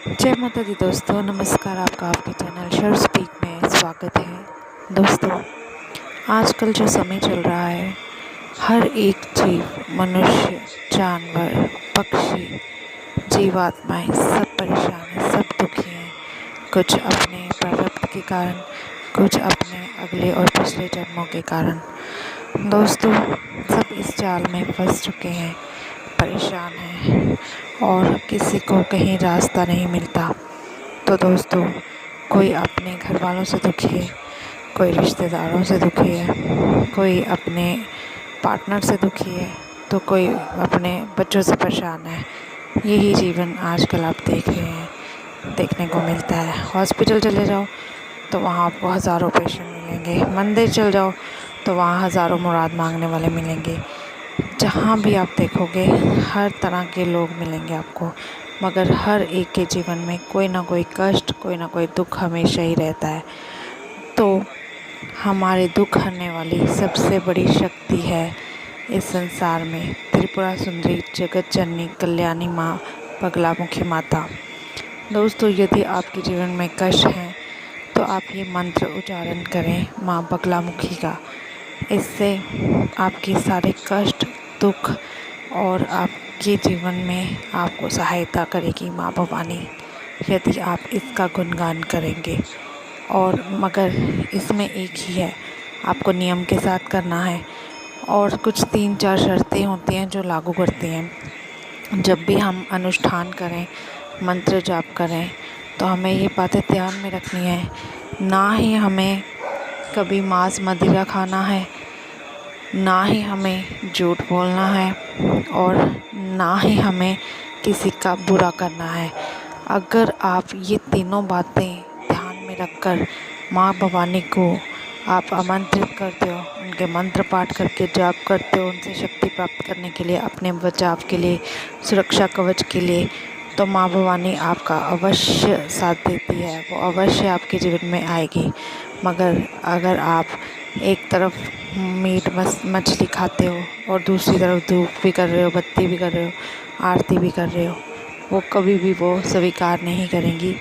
जय माता दी दोस्तों, नमस्कार। आपका आपके चैनल शेयर स्पीक में स्वागत है। दोस्तों, आजकल जो समय चल रहा है, हर एक जीव, मनुष्य, जानवर, पक्षी, जीवात्माएं सब परेशान हैं, सब दुखी हैं। कुछ अपने प्रारब्ध के कारण, कुछ अपने अगले और पिछले जन्मों के कारण। दोस्तों, सब इस जाल में फंस चुके हैं, परेशान हैं और किसी को कहीं रास्ता नहीं मिलता। तो दोस्तों, कोई अपने घर वालों से दुखी है, कोई रिश्तेदारों से दुखी है, कोई अपने पार्टनर से दुखी है, तो कोई अपने बच्चों से परेशान है। यही जीवन आजकल आप देख रहे हैं, देखने को मिलता है। हॉस्पिटल चले जाओ तो वहाँ आपको हज़ारों पेशेंट मिलेंगे, मंदिर चल जाओ तो वहाँ हज़ारों मुराद मांगने वाले मिलेंगे। जहाँ भी आप देखोगे हर तरह के लोग मिलेंगे आपको, मगर हर एक के जीवन में कोई ना कोई कष्ट, कोई ना कोई दुख हमेशा ही रहता है। तो हमारे दुख हरने वाली सबसे बड़ी शक्ति है इस संसार में त्रिपुरा सुंदरी, जगत जननी, कल्याणी माँ, बगलामुखी माता। दोस्तों, यदि आपके जीवन में कष्ट हैं तो आप ये मंत्र उच्चारण करें माँ बगलामुखी का। इससे आपके सारे कष्ट, दुख और आपके जीवन में आपको सहायता करेगी माँ भवानी, यदि आप इसका गुणगान करेंगे। और मगर इसमें एक ही है, आपको नियम के साथ करना है और कुछ 3-4 शर्तें होती हैं जो लागू करती हैं। जब भी हम अनुष्ठान करें, मंत्र जाप करें, तो हमें ये बातें ध्यान में रखनी है। ना ही हमें कभी मांस मदिरा खाना है, ना ही हमें झूठ बोलना है और ना ही हमें किसी का बुरा करना है। अगर आप ये तीनों बातें ध्यान में रखकर माँ भवानी को आप आमंत्रित करते हो, उनके मंत्र पाठ करके जाप करते हो, उनसे शक्ति प्राप्त करने के लिए, अपने बचाव के लिए, सुरक्षा कवच के लिए, तो माँ भवानी आपका अवश्य साथ देती है, वो अवश्य आपके जीवन में आएगी। मगर अगर आप एक तरफ मीट मछली खाते हो और दूसरी तरफ धूप भी कर रहे हो, बत्ती भी कर रहे हो, आरती भी कर रहे हो, वो कभी भी वो स्वीकार नहीं करेंगी,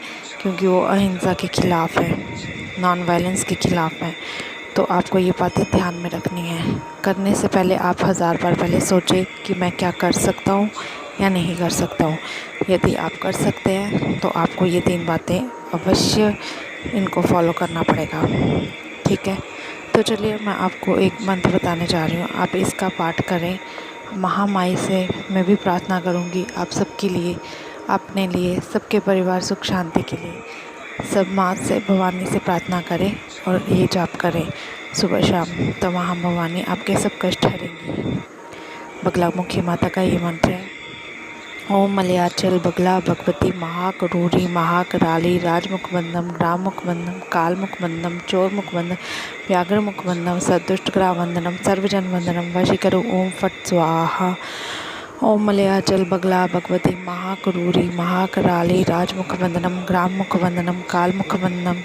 क्योंकि वो अहिंसा के खिलाफ़ है, नॉन वायलेंस के खिलाफ़ है। तो आपको ये बातें ध्यान में रखनी है। करने से पहले आप 1000 बार पहले सोचें कि मैं क्या कर सकता हूँ या नहीं कर सकता हूँ। यदि आप कर सकते हैं तो आपको ये 3 बातें अवश्य इनको फॉलो करना पड़ेगा, ठीक है। तो चलिए, मैं आपको एक मंत्र बताने जा रही हूँ, आप इसका पाठ करें। महामाई से मैं भी प्रार्थना करूँगी आप सबके लिए, अपने लिए, सबके परिवार सुख शांति के लिए। सब माँ से, भवानी से प्रार्थना करें और ये जाप करें सुबह शाम, तो वहाँ भवानी आपके सब कष्ट हरेंगी। बगलामुखी माता का ये मंत्र है। ओम मलयाचल बगला भगवती महाकरूरी महाकराली राजमुखबंदम ग्राममुखबंदम कालमुखबंदम चोरमुखबंदम व्याघ्रमुखबंदम सदुष्टग्रावंदनम सर्वजन वंदनम वशीकरु ओम फट स्वाहा। ओम मलयाचल बगला भगवती महाकरूरी महाकराली राजमुखबंदनम ग्राममुखबंदनम कालमुखबंदम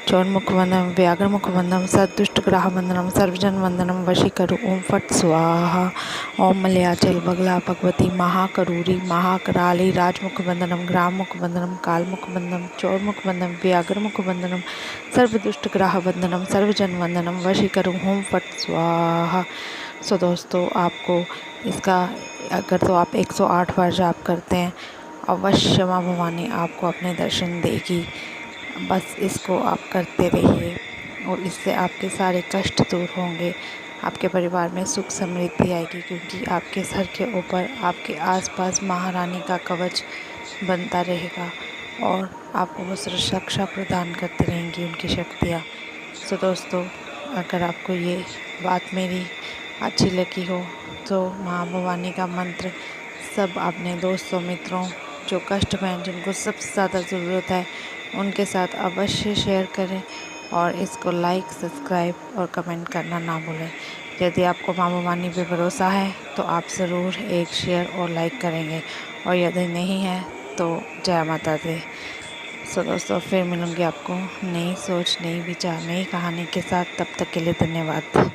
चौरमुखवंदनम व्याघ्रमुखवंदनम सदुष्टग्राहवंदनम सर्वजन वंदनम वशीकरु ओम फट स्वाहा। ओम मलयाचल बगला भगवती महाकरूरी महाकराली राजमुखवंदनम ग्राममुखवंदनम कालमुखवंदनम चौरमुखवंदनम व्याघ्रमुखवंदनम सर्वदुष्टग्राहवंदनम सर्वजन वंदनम वशीकरु ओम फट स्वाहा। सो दोस्तों, आपको इसका अगर तो आप 108 बार जाप करते हैं, अवश्य माँ भवानी आपको अपने दर्शन देगी। बस इसको आप करते रहिए और इससे आपके सारे कष्ट दूर होंगे, आपके परिवार में सुख समृद्धि आएगी, क्योंकि आपके सर के ऊपर, आपके आसपास महारानी का कवच बनता रहेगा और आपको वो सुरक्षा प्रदान करती रहेंगी उनकी शक्तियाँ। सो दोस्तों, अगर आपको ये बात मेरी अच्छी लगी हो तो माँ भवानी का मंत्र सब अपने दोस्तों, मित्रों, जो कष्ट में हैं, जिनको सबसे ज़्यादा ज़रूरत है, उनके साथ अवश्य शेयर करें और इसको लाइक, सब्सक्राइब और कमेंट करना ना भूलें। यदि आपको माँ भवानी पे भरोसा है तो आप ज़रूर एक शेयर और लाइक करेंगे, और यदि नहीं है तो जय माता दी। सो दोस्तों, फिर मिलूँगी आपको नई सोच, नई विचार, नई कहानी के साथ। तब तक के लिए धन्यवाद।